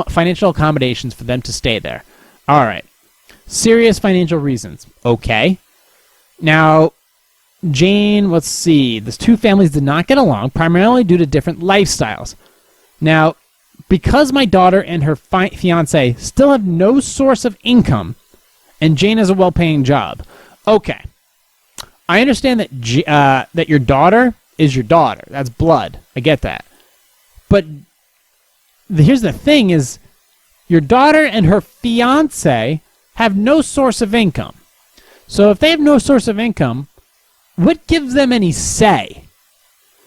financial accommodations for them to stay there. All right. Serious financial reasons. Okay. Now, Jane, let's see. The two families did not get along, primarily due to different lifestyles. Now, because my daughter and her fiance still have no source of income, and Jane has a well-paying job. Okay. I understand that that your daughter is your daughter. That's blood. I get that. But here's the thing is, your daughter and her fiance have no source of income. So if they have no source of income, what gives them any say?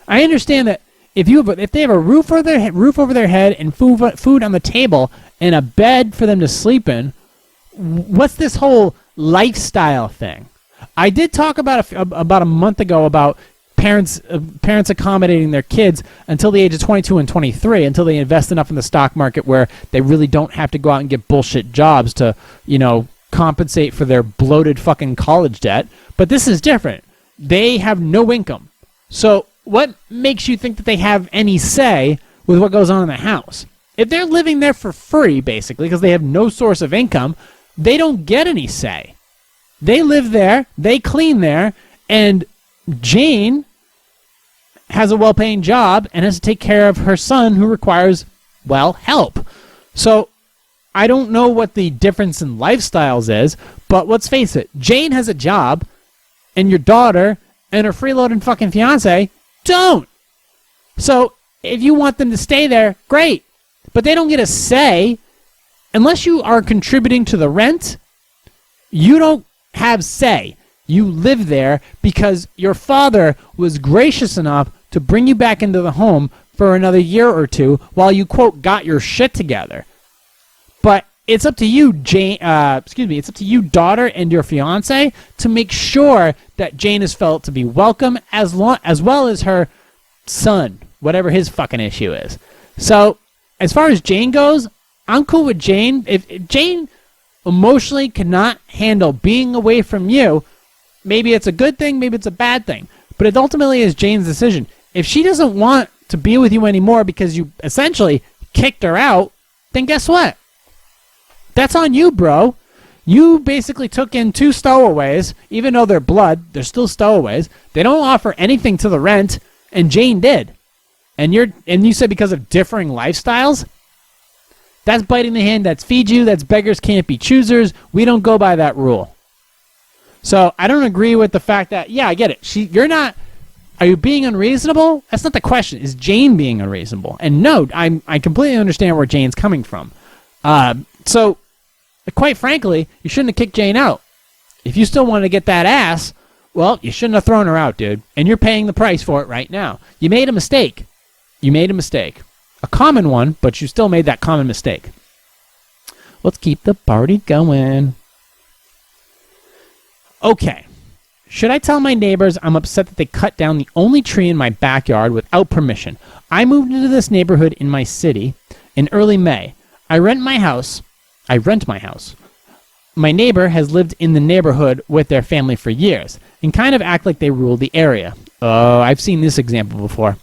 I understand that if they have a roof over their head and food on the table and a bed for them to sleep in, what's this whole lifestyle thing? I did talk about a month ago about parents accommodating their kids until the age of 22 and 23, until they invest enough in the stock market where they really don't have to go out and get bullshit jobs to, compensate for their bloated fucking college debt. But this is different. They have no income. So what makes you think that they have any say with what goes on in the house? If they're living there for free, basically, because they have no source of income, they don't get any say. They live there, they clean there, and Jane has a well-paying job and has to take care of her son who requires, help. So I don't know what the difference in lifestyles is, but let's face it, Jane has a job, and your daughter and her freeloading fucking fiance don't. So if you want them to stay there, great. But they don't get a say. Unless you are contributing to the rent, you don't have say. You live there because your father was gracious enough to bring you back into the home for another year or two while you, quote, got your shit together. But it's up to you, Jane. It's up to you, daughter, and your fiance to make sure that Jane is felt to be welcome, as well as her son, whatever his fucking issue is. So, as far as Jane goes, I'm cool with Jane. If Jane emotionally cannot handle being away from you, maybe it's a good thing, maybe it's a bad thing. But it ultimately is Jane's decision. If she doesn't want to be with you anymore because you essentially kicked her out, then guess what? That's on you, bro. You basically took in 2 stowaways, even though they're blood, they're still stowaways. They don't offer anything to the rent, and Jane did. And you said because of differing lifestyles? That's biting the hand that feeds you. That's beggars can't be choosers. We don't go by that rule. So I don't agree with the fact that, yeah, I get it. Are you being unreasonable? That's not the question. Is Jane being unreasonable? And no, I completely understand where Jane's coming from. So, quite frankly, you shouldn't have kicked Jane out. If you still want to get that ass, well, you shouldn't have thrown her out, dude. And you're paying the price for it right now. You made a mistake. A common one, but you still made that common mistake. Let's keep the party going. Okay. Should I tell my neighbors I'm upset that they cut down the only tree in my backyard without permission? I moved into this neighborhood in my city in early May. I rent my house. My neighbor has lived in the neighborhood with their family for years and kind of act like they rule the area. Oh, I've seen this example before.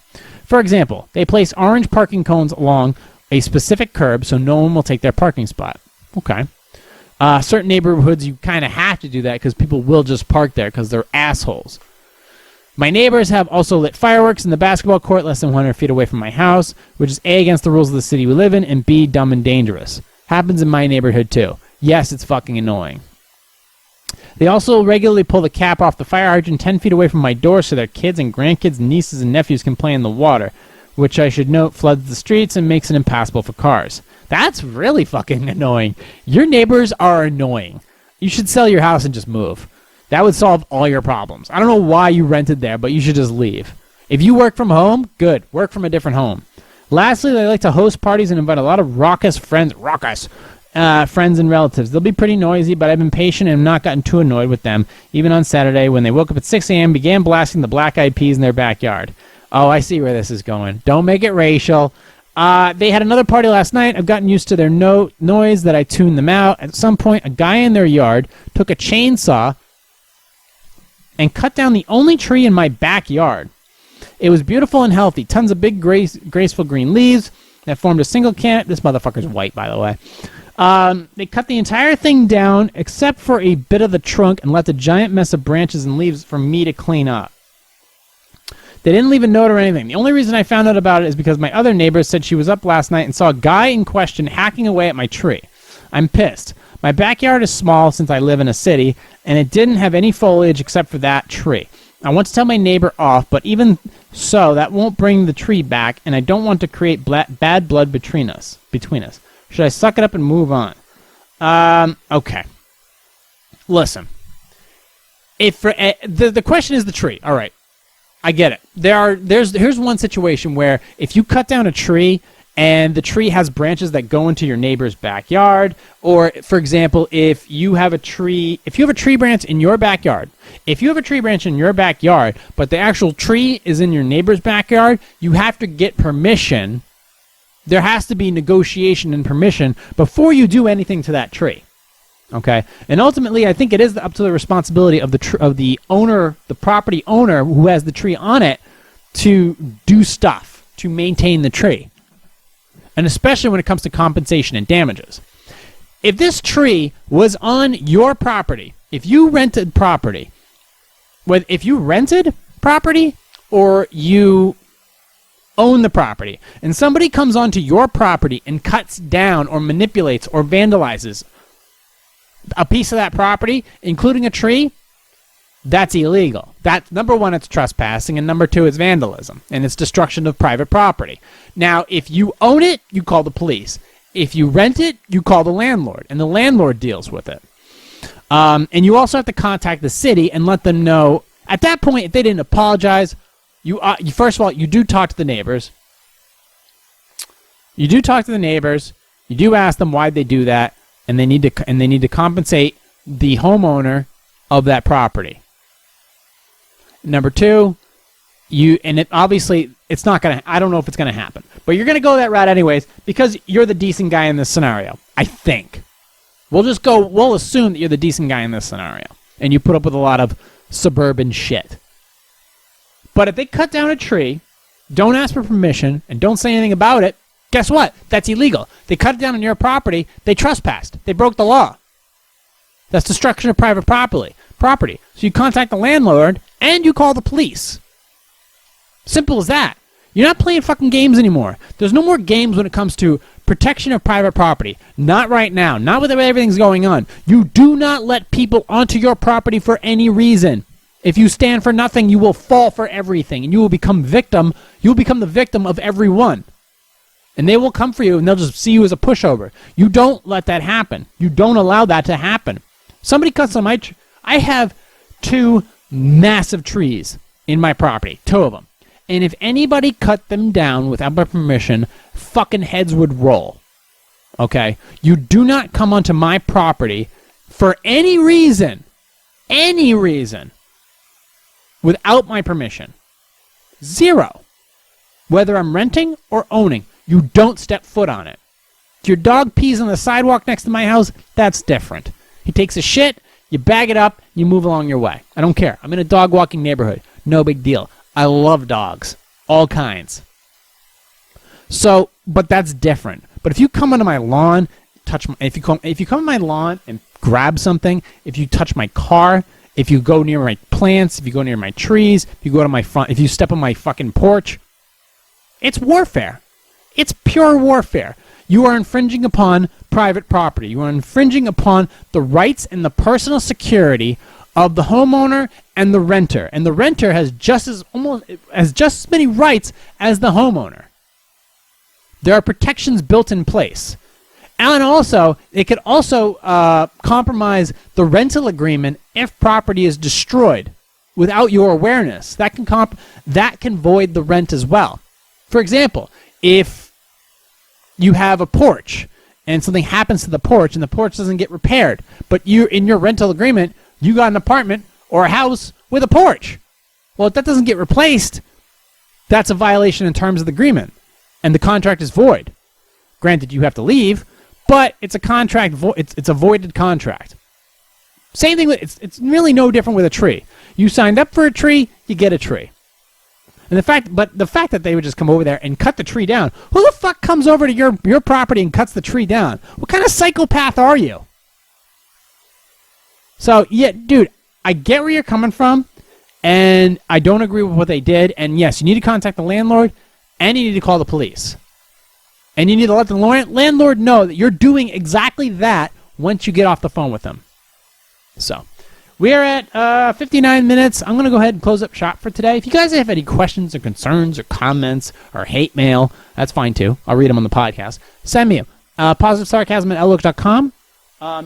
For example, they place orange parking cones along a specific curb so no one will take their parking spot. Okay. Certain neighborhoods, you kind of have to do that because people will just park there because they're assholes. My neighbors have also lit fireworks in the basketball court less than 100 feet away from my house, which is A, against the rules of the city we live in, and B, dumb and dangerous. Happens in my neighborhood too. Yes, it's fucking annoying. They also regularly pull the cap off the fire hydrant 10 feet away from my door so their kids and grandkids, nieces and nephews can play in the water, which I should note floods the streets and makes it impassable for cars. That's really fucking annoying. Your neighbors are annoying. You should sell your house and just move. That would solve all your problems. I don't know why you rented there, but you should just leave. If you work from home, good. Work from a different home. Lastly, they like to host parties and invite a lot of raucous friends and relatives. They'll be pretty noisy, but I've been patient and have not gotten too annoyed with them, even on Saturday when they woke up at 6 a.m., began blasting the Black Eyed Peas in their backyard. Oh, I see where this is going. Don't make it racial. They had another party last night. I've gotten used to their noise that I tuned them out. At some point, a guy in their yard took a chainsaw and cut down the only tree in my backyard. It was beautiful and healthy. Tons of big, graceful green leaves that formed a single canopy. This motherfucker's white, by the way. They cut the entire thing down except for a bit of the trunk and left a giant mess of branches and leaves for me to clean up. They didn't leave a note or anything. The only reason I found out about it is because my other neighbor said she was up last night and saw a guy in question hacking away at my tree. I'm pissed. My backyard is small since I live in a city, and it didn't have any foliage except for that tree. I want to tell my neighbor off, but even so, that won't bring the tree back, and I don't want to create bad blood between us. Should I suck it up and move on? Okay. Listen. if the question is the tree. All right, I get it. Here's one situation where if you cut down a tree and the tree has branches that go into your neighbor's backyard, or for example, if you have a tree branch in your backyard, but the actual tree is in your neighbor's backyard, you have to get permission. There has to be negotiation and permission before you do anything to that tree. Okay, and ultimately, I think it is up to the responsibility of the owner, the property owner who has the tree on it, to do stuff to maintain the tree, and especially when it comes to compensation and damages. If this tree was on your property, if you rented property or you own the property, and somebody comes onto your property and cuts down or manipulates or vandalizes a piece of that property, including a tree, that's illegal. That's number one, it's trespassing, and number two, it's vandalism, and it's destruction of private property. Now, if you own it, you call the police. If you rent it, you call the landlord, and the landlord deals with it. And you also have to contact the city and let them know. At that point, if they didn't apologize, you first of all, you do talk to the neighbors. You do ask them why they do that, and they need to compensate the homeowner of that property. Number two, obviously it's not gonna. I don't know if it's gonna happen, but you're gonna go that route anyways because you're the decent guy in this scenario. I think we'll assume that you're the decent guy in this scenario, and you put up with a lot of suburban shit. But if they cut down a tree, don't ask for permission, and don't say anything about it, guess what? That's illegal. They cut it down on your property. They trespassed. They broke the law. That's destruction of private property. So you contact the landlord and you call the police. Simple as that. You're not playing fucking games anymore. There's no more games when it comes to protection of private property. Not right now. Not with everything's going on. You do not let people onto your property for any reason. If you stand for nothing, you will fall for everything, and you will become victim. You will become the victim of everyone. And they will come for you, and they'll just see you as a pushover. You don't let that happen. You don't allow that to happen. Somebody cuts on my tree. I have 2 massive trees in my property, 2 of them. And if anybody cut them down without my permission, fucking heads would roll. Okay? You do not come onto my property for any reason, without my permission. 0. Whether I'm renting or owning, you don't step foot on it. If your dog pees on the sidewalk next to my house, that's different. He takes a shit, you bag it up, you move along your way. I don't care. I'm in a dog walking neighborhood. No big deal. I love dogs. All kinds. So, but that's different. But if you come onto my lawn, if you come on my lawn and grab something, if you touch my car, if you go near my plants, if you go near my trees, if you go to my front, if you step on my fucking porch, it's warfare. It's pure warfare. You are infringing upon private property. You are infringing upon the rights and the personal security of the homeowner and the renter. And the renter has just as many rights as the homeowner. There are protections built in place. And also, it could also compromise the rental agreement if property is destroyed without your awareness. That can void the rent as well. For example, if you have a porch and something happens to the porch and the porch doesn't get repaired, but you in your rental agreement, you got an apartment or a house with a porch. Well, if that doesn't get replaced, that's a violation in terms of the agreement, and the contract is void. Granted, you have to leave, but it's a contract. It's a voided contract. Same thing with it's really no different with a tree. You signed up for a tree, you get a tree. And the fact that they would just come over there and cut the tree down. Who the fuck comes over to your property and cuts the tree down? What kind of psychopath are you? So, yeah, dude, I get where you're coming from, and I don't agree with what they did. And yes, you need to contact the landlord, and you need to call the police. And you need to let the landlord know that you're doing exactly that once you get off the phone with them. So, we are at 59 minutes. I'm going to go ahead and close up shop for today. If you guys have any questions or concerns or comments or hate mail, that's fine too. I'll read them on the podcast. Send me them. PositiveSarcasm@outlook.com.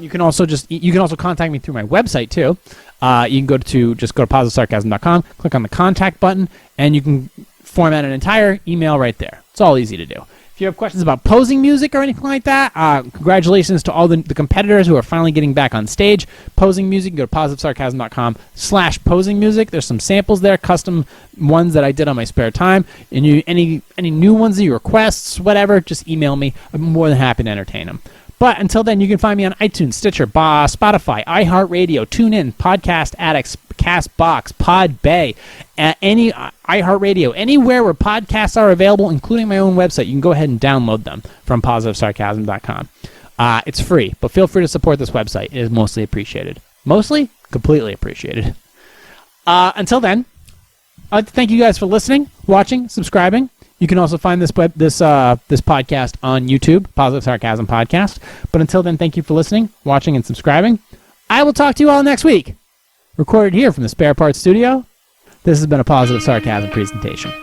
You can also contact me through my website too. You can just go to positivesarcasm.com, click on the contact button, and you can format an entire email right there. It's all easy to do. If you have questions about posing music or anything like that, congratulations to all the competitors who are finally getting back on stage. Posing music, you can go to positivesarcasm.com/posing music. There's some samples there, custom ones that I did on my spare time. And any new ones that you request, whatever, just email me. I'm more than happy to entertain them. But until then, you can find me on iTunes, Stitcher, Spotify, iHeartRadio, TuneIn, Podcast Addicts, CastBox, Podbay, any iHeartRadio, anywhere where podcasts are available, including my own website. You can go ahead and download them from positivesarcasm.com. It's free, but feel free to support this website. It is mostly appreciated. Mostly? Completely appreciated. Until then, I'd like to thank you guys for listening, watching, subscribing. You can also find this podcast on YouTube, Positive Sarcasm Podcast. But until then, thank you for listening, watching, and subscribing. I will talk to you all next week. Recorded here from the Spare Parts Studio, this has been a Positive Sarcasm presentation.